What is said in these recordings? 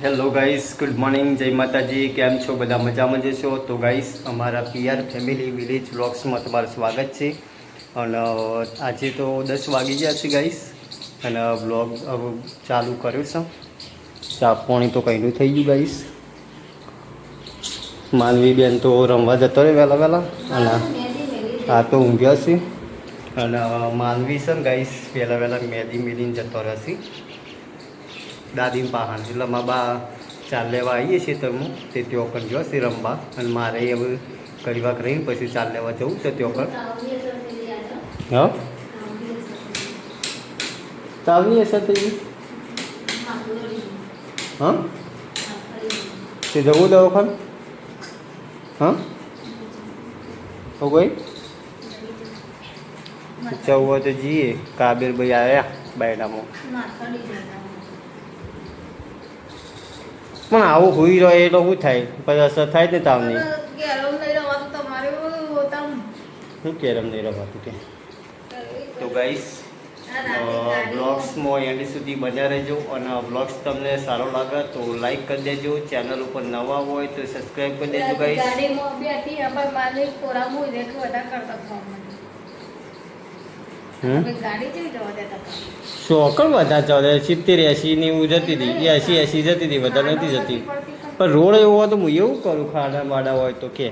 Hello guys, good morning, જય માતાજી. કેમ છો? બધા મજામાં જશો? તો ગાઈસ, અમારા પીઆર ફેમિલી વિલેજ વ્લોગ્સમાં તમારું સ્વાગત છે. અને આજે તો 10 વાગી ગયા છે ગાઈસ, અને વ્લોગ ચાલુ કર્યો છે. ચા પાણી તો કંઈનું થઈ ગયું ગાઈસ. માનવી બેન તો રમવા જતો રહે વહેલા વહેલા, અને આ તો ઊંઘ્યા છે. અને માનવી છે ને ગાઈસ, વહેલા વહેલા મેદી મેલીને જતો રહેશે દાદી પાહણ. એટલે મા બા ચાલ લેવા આવીએ છીએ તમે તે ત્યાં પણ જશે રમવા, અને મારે હવે ઘણી વાર રહીને પછી ચાલ લેવા જવું છે ત્યાં પર. હા, ચાલની હશે તો હા તે જવું દવાખાને. હા હો ભાઈ, જવું હોય તો જઈએ. કાબેર ભાઈ આવ્યા બાયડામાં, પણ આવું હોઈ રહ્યો એટલે શું થાય? પછી અસર થાય ને તાવની. શું કેરમ નહીં રમાતું કે? તો ગાઈસ, બ્લોગ્સમાં એન્ડ સુધી બન્યા રહેજો, અને બ્લોગ્સ તમને સારો લાગે તો લાઈક કરી દેજો. ચેનલ ઉપર નવા હોય તો સબસ્ક્રાઈબ કરી દેજો ગાઈસ. ચોકડ વધારે ચાલે 70-80 ની હું જતી હતી, 80-80 જતી હતી, વધારે નથી જતી. પણ રોડ એવો હોય તો હું એવું કરું, ખાડા બાડા હોય તો કે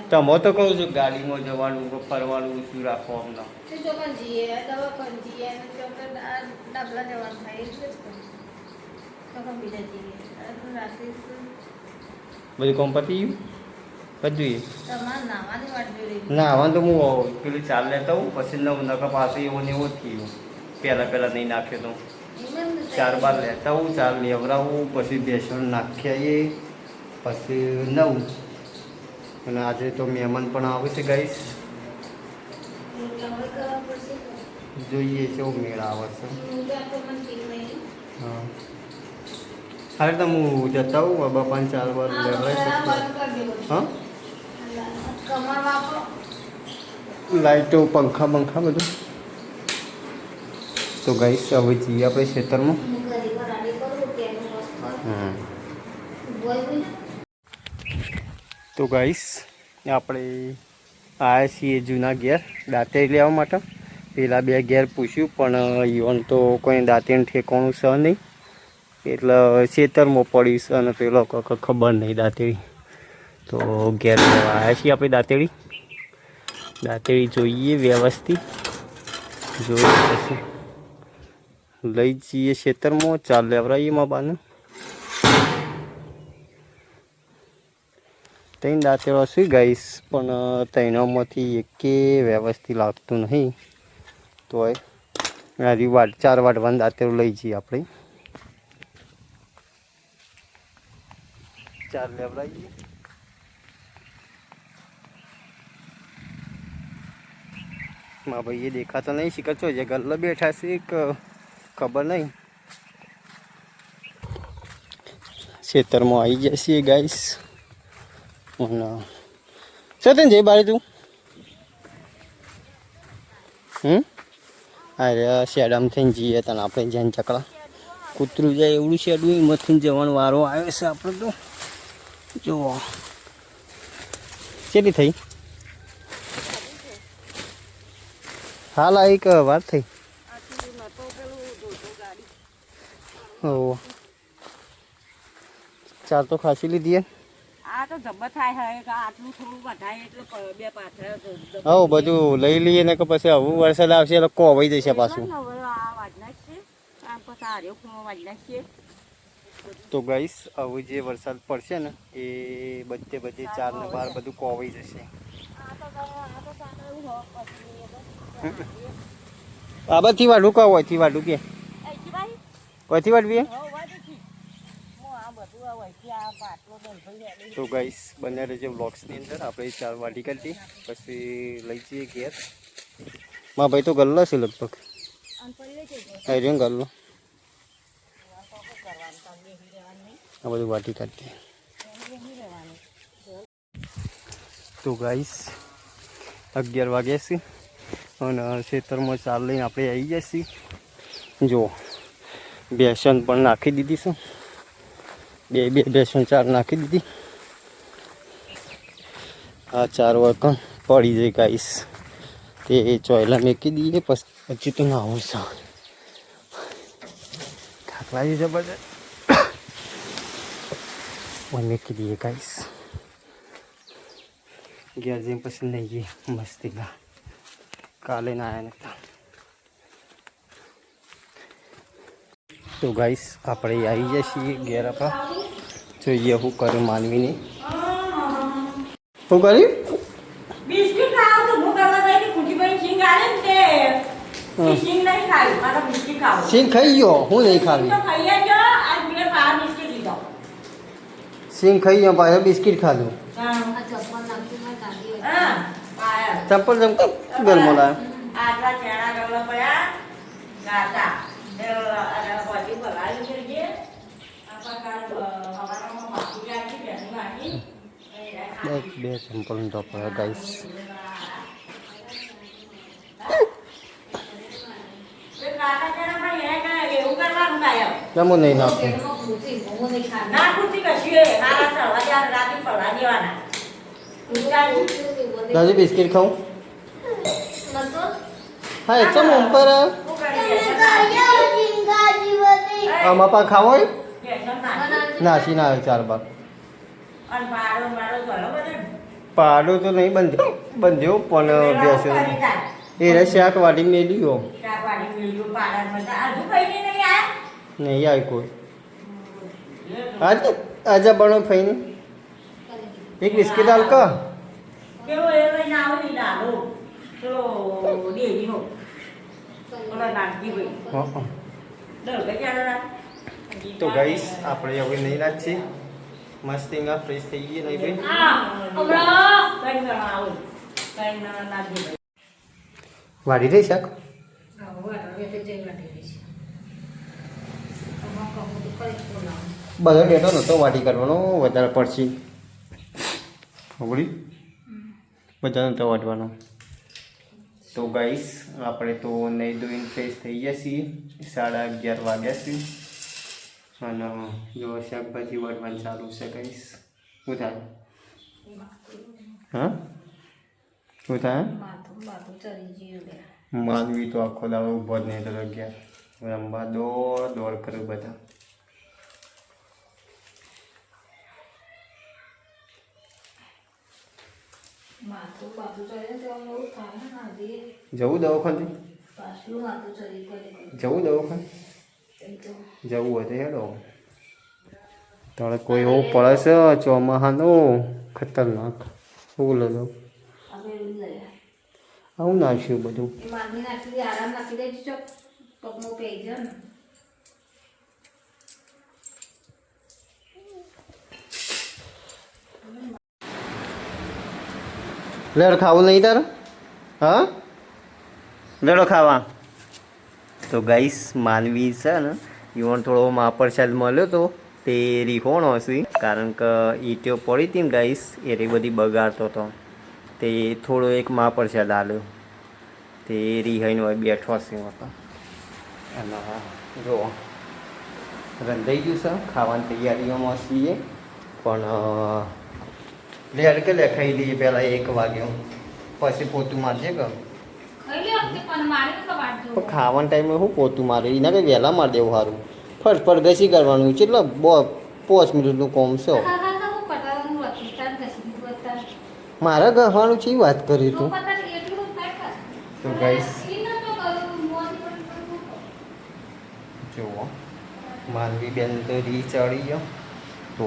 તમે તો કહું છું ગાડીમાં જવાનું ફરવાનું શું રાખો હમણાં. બધું કોમ પતી ગયું બધું. નાવાનું તો હું પેલું ચાલ લેતા હું, પછી નકા પાછું એવો ને એવો થયું. પહેલાં નહીં નાખ્યો તો 4 બાર લેતા હું, 4 લેવડાવું, પછી બેસણ નાખ્યા પછી 9. અને આજે તો મહેમાન પણ આવે છે ગાઈસ, જોઈએ કેવો મેળ આવે છે. હા, હવે તો હું જતા હું બાપાને 4 વાર લેવડાવી. હા, લાઈટો પંખા બધું. તો ગાઈસ, હવે જઈએ આપણે ખેતરમાં. તો ગાઈસ, આપણે આવ્યા છીએ જૂના ઘેર દાંતેડી લેવા માટે. પેલા 2 ઘેર પૂછ્યું, પણ ઈવન તો કોઈ દાંતેણ ઠેકાણું છે નહીં, એટલે ખેતરમાં પડી છે. અને પેલો ખબર નહીં દાંતેડી. તો ઘેર લેવા આવ્યા છીએ આપણે દાંતેડી જોઈએ વ્યવસ્થિત, જોઈએ પછી લઈ જઈએ ખેતરમાં. ચાલ લેવડાવીએ મા બાને. 3 દાંતેડો શું ગાઈસ, પણ 3માંથી એકે વ્યવસ્થિત લાગતું નહીં. તો હજી 4 વાટવાનું દાંતેડું લઈ જઈએ આપણે. 4 લેવડાવીએ. મા ભાઈ એ દેખાતો નહીં, શીખર છો જે ગલ્લો બેઠા છે ખબર નહીં. ખેતરમાં આવી જશે ગાઈસ. સતન જઈ બારી તું. અરે શેડામ થઈને જઈએ તને આપણે જ્યાં ચકડા કૂતરું જાય એવડું શેડું એમાંથી જવાનો વારો આવ્યો છે આપણે તો. જુઓ કેટલી થઈ, હાલ એક વાર થઈ. ઓ 4 તો ખાસી લીધી. હા, બધું લઈ લઈએ ને કે પછી હવે વરસાદ આવશે એટલે કોવાઈ જશે પાછું. તો ગાઈસ, હવે જે વરસાદ પડશે ને એ બધે 4 ને 12 બધું કોવાઈ જશે. આ બધી વાડું કહો હોયથી વાડું કે કોઈથી વાડવી. તો ગાઈસ, બને રહેજો બ્લોગ્સની અંદર. આપણે 4 વાટી કરી પછી લઈ જઈએ ઘેર. માં ભાઈ તો ગલ્લો છે લગભગ, આર્યન ગલ્લો. આ બધું વાટી કાઢીએ. તો ગાઈસ, 11 વાગ્યા છે અને ખેતરમાં ચાલ લઈને આપણે આવી જઈએ. જો બેસન પણ નાખી દીધી છે. બે ભેંસો ચાર નાખી દીધી. આ ચાર વળકણ પડી જાય ગાઈસ, તે ચોયલા મેકી દઈએ. પછી તો ના હોય સા થાક લાગી જબરજસ્ત. મેકી દઈએ ગાઈસ. ઘેર જઈને પછી નહીં ગઈ મસ્તી ના કાલે ના આવ્યા નતા. તો ગાઈસ આપણે આવી જાય છીએ ઘેર. આપણા જોઈએ શું કર્યું માનવીને. શું કર્યું? બિસ્કિટ ખાવ તો હું કરવા ગઈ હતી કુટીભાઈ સિંગ આલે ને તે સિંગ નહીં ખાવી મારા બિસ્કિટ ખાવ. સિંગ ખાઈ ગયો, હું નહીં ખાવી. તો ખાઈ જ આજ બે પાર બિસ્કિટ લીધો. સિંગ ખાઈ ગયો પાછો બિસ્કિટ ખાધું. હા પાયા ચંપલ ચંપલ ગરમો લાવ્યો. આટલા ચેણા ગવલા પડ્યા ગાતા તે પછી ભરાઈ જઈએ આપા કાર હવાનામાં બાકી રાખી બેસી નાખી બે ચંપલ નો ટોપ ગાઈસ. એવું કરવાનું કાયમ કેમ નહીં નાખું? ના ખુશી કશી હારા ચડવા જ્યારે રાતે પડવા દેવાના. દાદી બિસ્કિટ ખાઉં? હા એ ચમ ઉપર આમાં પા ખાવો હોય નાસી ના આવે 4 બાર. પાડો તો નહીં બંધ્યો પણ બેસે એ શાક વાડી મેલ્યો નહીં આવી કોઈ. આજે બનો ફઈને એક બિસ્કિટ હાલ કા તો ગાઈસ આપણે હવે નહીં નાખીએ. મસ્તીંગા ફ્રેશ થઈ ગઈ નહીં ભાઈ? વાડી રહી શાક બધો ડેટો નહોતો વાટી કરવાનો, વધારે પડશે બધા નહોતો વાટવાનો. તો ગાઈસ આપણે તો નહીં ધોઈને ફ્રેશ થઈ ગયા છીએ. 11:30 વાગ્યા છે અને જો શાકભાજી વાટવાનું ચાલુ છે ગાઈસ. શું થાય? હા શું થાય? માનવી તો આખો દાડો ઊભો જ નહીં તો 11 રમવા દોડ કર્યું બધા. જવું દવાખાને? જવું દવાખાને? જવું હોય તો હેડો. તારે કોઈ એવું પડે છે ચોમાસાનો ખતરનાક. શું લો આવું નાખ્યું બધું. લેડ ખાવું નહીં તારે? હા લેડો ખાવા. તો ગાઈસ માનવી છે ને ઈવન થોડો મહાપ્રસાદ મળ્યો તો તે રીખોણો હશે, કારણ કે ઈટીઓ પડી હતી ને ગાઈસ એ બધી બગાડતો હતો. તે થોડો એક મહાપ્રસાદ આલ્યો તે રિહાઈને હોય બેઠો હશે. અને જો રંધાઈ ગયું છે, ખાવાની તૈયારીઓમાં છીએ. પણ લેડ કે લે ખાઈ લઈએ પહેલાં 1 વાગ્યો પછી પોતું મારજે કે ખાવાના ટાઈમે શું પોતું મારે એના કંઈ વહેલા મારી દેવું સારું. ફર્સ્ટ પર ઘસી કરવાનું છે એટલે 5 મિનિટનું કોમ છે. મારે ગવાનું છે એ વાત કરી તું. તો ગાઈસ જુઓ માનવી બેન તો રી ચડી ગયો તો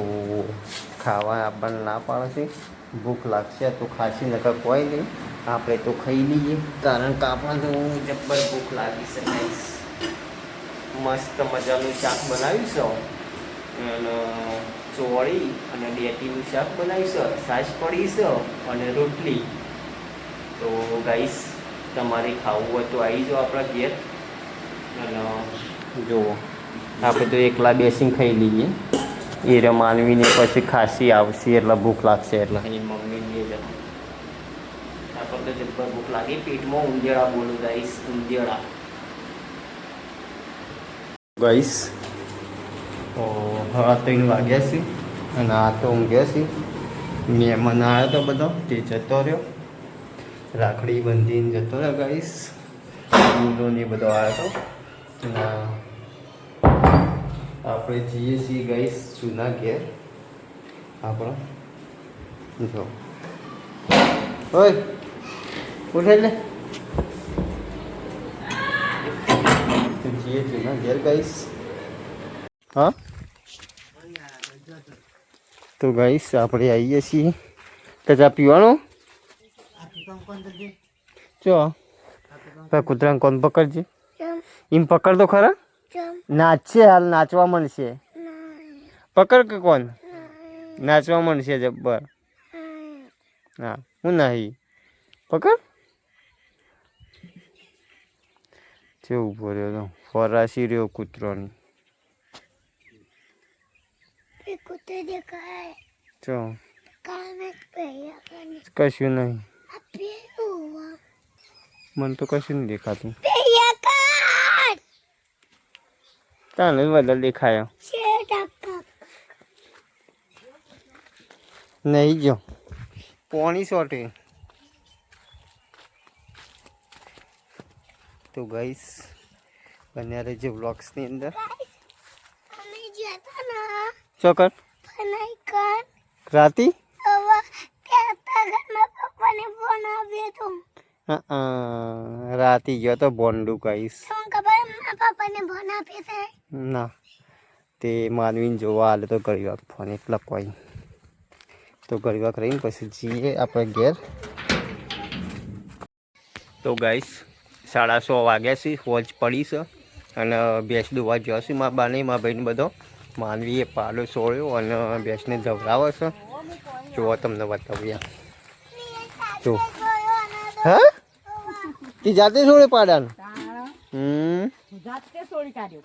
ખાવા આપણને ના પાડે છે. ભૂખ લાગશે તો ખાસી નકર કોઈ નહીં, આપણે તો ખાઈ લઈએ કારણ કે આપણને તો જબ્બર ભૂખ લાગી છે. મસ્ત મજાનું શાક બનાવ્યું છે અને ચોળી અને ડેટીનું શાક બનાવ્યું છે, છાશ પડી છે અને રોટલી. તો ગાઈસ તમારે ખાવું હોય તો આવી જાઓ આપણા ઘેર. અને જુઓ આપણે તો એકલા બેસીને ખાઈ લઈએ. એ માનવીને પછી ખાંસી આવશે એટલે ભૂખ લાગશે એટલે એની મમ્મીને જ આપણને જબ્બર ભૂખ લાગી. પેટમાં ઊંધિયાળા બોલું ગાઈસ, ઊંધિયાળા. ગાઈસ તો હા 3 વાગ્યા છે અને આ તો ઊંઘ્યા છે. મહેમાન આવ્યો તો બધો તે જતો રહ્યો, રાખડી બંધીને જતો રહ્યો ગાઈસ. ગુંડો ને બધો આવ્યો હતો. આપણે જઈએ છીએ ગાઈસ જૂના ઘેર આપણો. જો ઓય ઉઠે લે જઈએ જૂના ઘેર ગાઈસ. હા તો ગાઈસ આપણે આવીએ છીએ. તો ચા પીવાનો ચો કૂતરાને કોણ પકડજે એમ પકડ તો ખરા. નાચશે હાલ નાચવા મળશે. પકડ કે કોણ નાચવા મળશે જબ્બર. હા હું નહીં પકડ છે ઉભો રહ્યો તો ફરાસી રહ્યો કૂતરોની. ચો કશું નહીં મને તો કશું નહીં દેખાતું. તને વધારે દેખાયો નહીં જો પોણી સોટે. તો ગાઈસ બન્યા રહેજો વ્લોગ્સની અંદર. ચોકર રાતી રાતી ગયો તો બોન્ડું ગાઈસ. ના તે માનવીને જોવા હાલે તો ઘણી વાર ફોન એટલા કોઈ. તો ઘણી વાર રહીને પછી જઈએ આપણે ઘેર. તો ગાઈસ 6:30 વાગ્યા છે, હોજ પડી છે અને ભેંસ દોવા ગયો છે મારા બાને મારા ભાઈને બધો. માનવીએ પાડો સોળ્યો અને ભેંસને જવરાવે છે. જુઓ તમને બતાવ્યા જો. હા તી જાતે સોળે પાડાને. જાતે સોળી કાઢ્યો.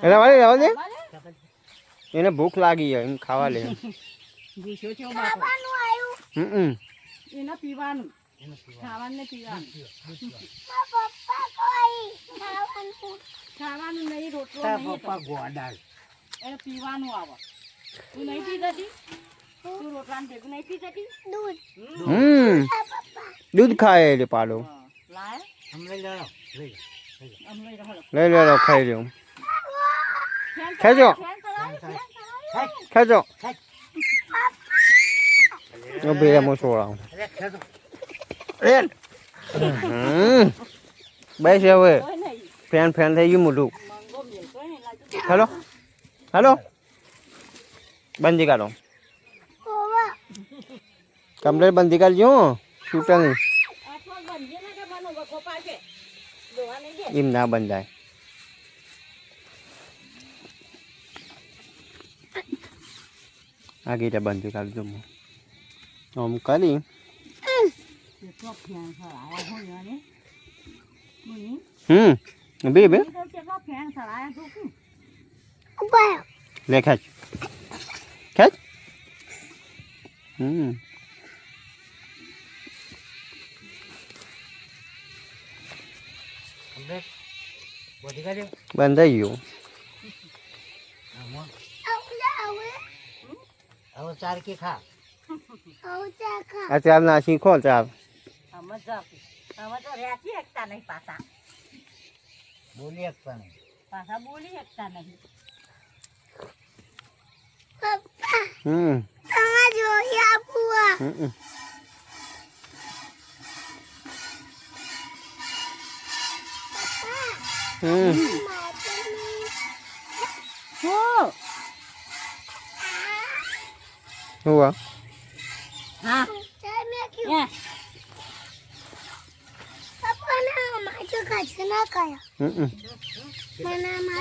રહેવા દે એને ભૂખ લાગી એમ ખાવા લે. એને પીવાનું ખાવાનું પીવાનું ખાવાનું નહીં રોટલો એને પીવાનું આવે. તું નહીં પી જતી તું રોટલા ભેગું નહીં પી જતી દૂધ ખાય એટલે પાડો. લઈ લો ખાઈ રહ્યો. ખેંચો ખેંચો બે હું છોડાવું. બસ હવે ફેન ફેન થઈ ગયું મોટું. હેલો હેલો બંધી કાઢો કમ્પ્લેટ બંધી કાઢજો. છૂટા નહીં એમ ના બંધાય. આ ગીટા બંધી કાઢજો આમ કરી. બે બે લે ખેંચ ખેંચ. બંધાઈ ગયું. આ ચાર નાસી ખો ચાર. બોલી શકતા નહીં પાછા બોલી શકતા નહીં. Hua. Hả? Nha. Apa nama itu kacana kaya? Mana nama?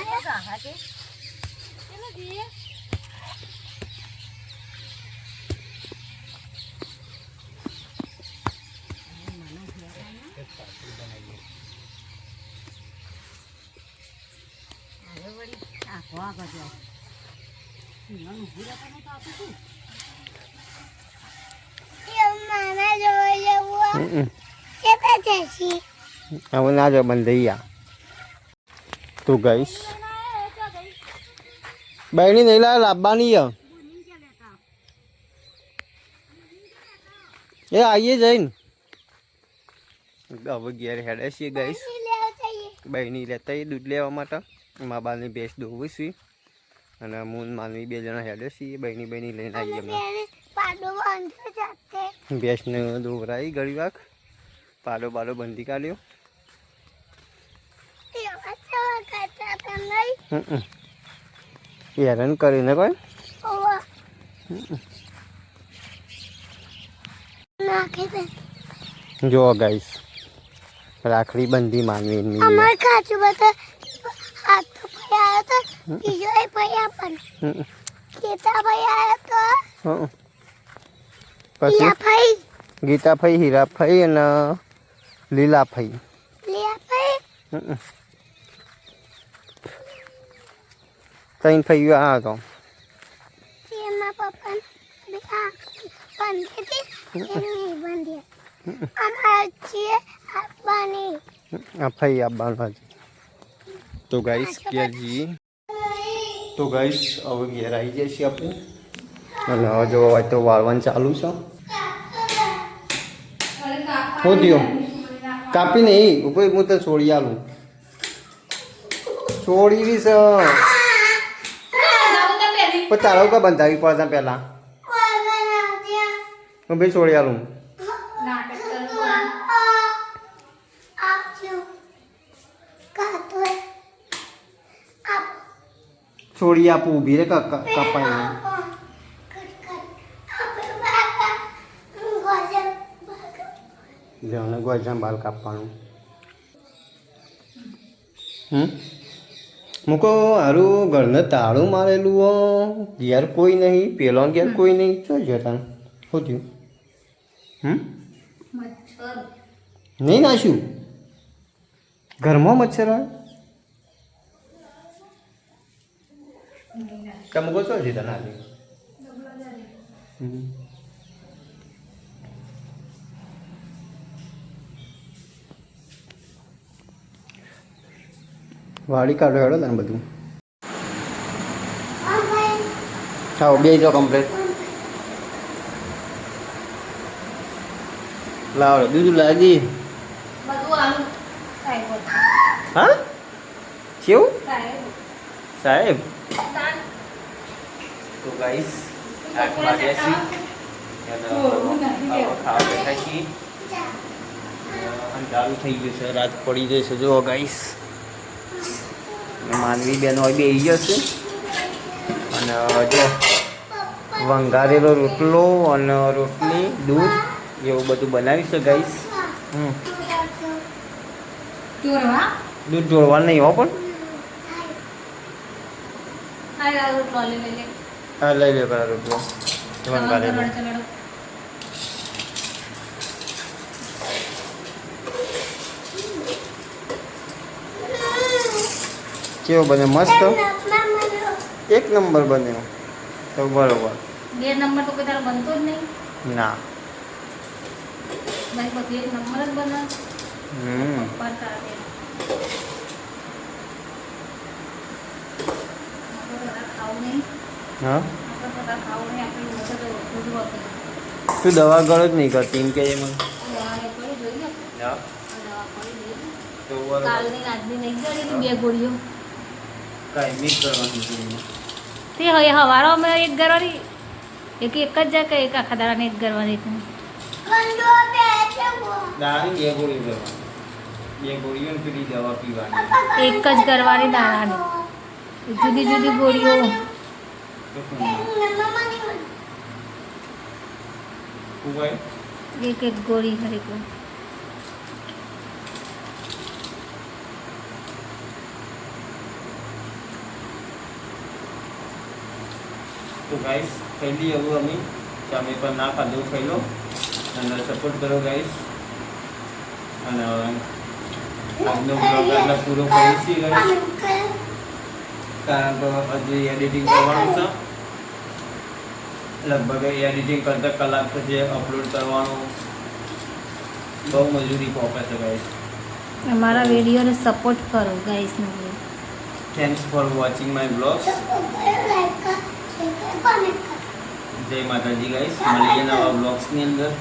Ini dia. Aku apa dia? Ini dia kan itu apa tuh? Yang mana jauh-jauh? કેટલા જશે હવે ના જો બંધ યા તો ગઈશ બહેની નહીં લાવવાની એ આવીએ જઈને હવે ઘેર હેડે છીએ ગઈશ બહેની લેતા દૂધ લેવા માટે મા બાની ભેંસ દોવું છીએ અને હું માનવી 2 જણા હેડે છીએ બહેની લઈને આવીએ અમને ભેંસને દોવરાઈ ઘડી વાક પાડો બંધી કાઢ્યો હેરાન કરીને કોઈ જો ગાઈસ રાખડી બંધી માનવી અમાર કાચું બધા હાથ તો ભાઈ આવ્યો તો બીજો એ ભાઈ આપણ ગીતા ભાઈ આવ્યો તો પછી ભાઈ ગીતા ભાઈ હીરા ભાઈ અને લીલા ભાઈ ત્રણ ભાઈઓ આ હતો એમાં પપ્પા બંધી હતી બંધી અમાર છીએ આપવાની આ ભાઈ આવવાનું હજી તો ગાઈસ ઘેર જઈએ તો ગાઈસ હવે ઘેર આવી જઈએ છીએ આપણે અને હવે જો હોય તો વાળવાનું ચાલુ છે શું થયું કાપી નહીં ઉપર હું તો છોડી આલું છોડી વીસ પણ તારો કા બંધાવી પડતા પહેલા હું ભાઈ છોડી આલું છોડી આપું ઊભી રે કપાઈ જને ગોજામ બાલ કાપવાનું મૂકો હારું ઘરને તાળું મારેલું હો ઘેર કોઈ નહીં પેલો ઘેર કોઈ નહીં શું જતા શું થયું નહીં નાખ્યું ઘરમાં મચ્છર હોય તમે કહો છો જીતા ના વાડી કાઢો હેડો તને બધું હા બે જો કમ્પ્લેટ લાવો દૂધ લાગી હા કેવું સાહેબ તો ગાઈસ 8 વાગ્યા છે ખાવા બેઠા છીએ અંધારું થઈ ગયું છે રાત પડી જશે જો ગાઈસ માનવી બેનો બે જશે અને જો વંગારેલો રોટલો અને રોટલી દૂધ એવું બધું બનાવી છે ગાઈસ દૂધ જોડવાનું નહીં હો પણ હા લઈ લે પેલા રોટલો વંગારેલો કેવો બને મસ્ત એક નંબર બન્યો તો બરોબર 2 નંબર તો કોઈ તારો બનતો જ નહીં ના ભાઈ બધું 1 નંબર જ બને પપ્પા તારે ખાવું નહીં હા આપણે ખાવું નહીં આપણે બધું આપી તું દવા ગળો જ નહીં કરતી એમ કે એમાં જોઈએ હા તો કાલની આજની નહીં ગળી 2 ગોળીઓ કાંઈ મિક્સ કરવાનું છે તે હવે હવારો અમે એક ગરવાની એક જ જાય કે એક આખા દાડાને એક ગરવાની દાળની 2 ગોળી કરવાની 2 ગોળીઓ પેલી દવા પીવાની એક જ ગરવાની દાડાની જુદી જુદી ગોળીઓ એક ગોળી હરેક તો ગાઈસ પહેલી હવે અમે ચામે પર ના ખાધું ખાઈ લો અને સપોર્ટ કરો ગાઈસ અને આજનો બ્લોગ આટલા પૂરો કરીએ છીએ ગાઈસ કારણ કે હજી એડિટિંગ કરવાનું છે લગભગ એડિટિંગ કરતા કલાક પછી અપલોડ કરવાનું બહુ મજૂરી પોકે છે ગાઈસ. અમારા વિડીયોને સપોર્ટ કરો ગાઈસને. Thanks for watching my blogs. Like કર, શેર કર, કોમેન્ટ કર. જય માતાજી ગાઈસ. મળીએ નવા બ્લોગ્સની અંદર.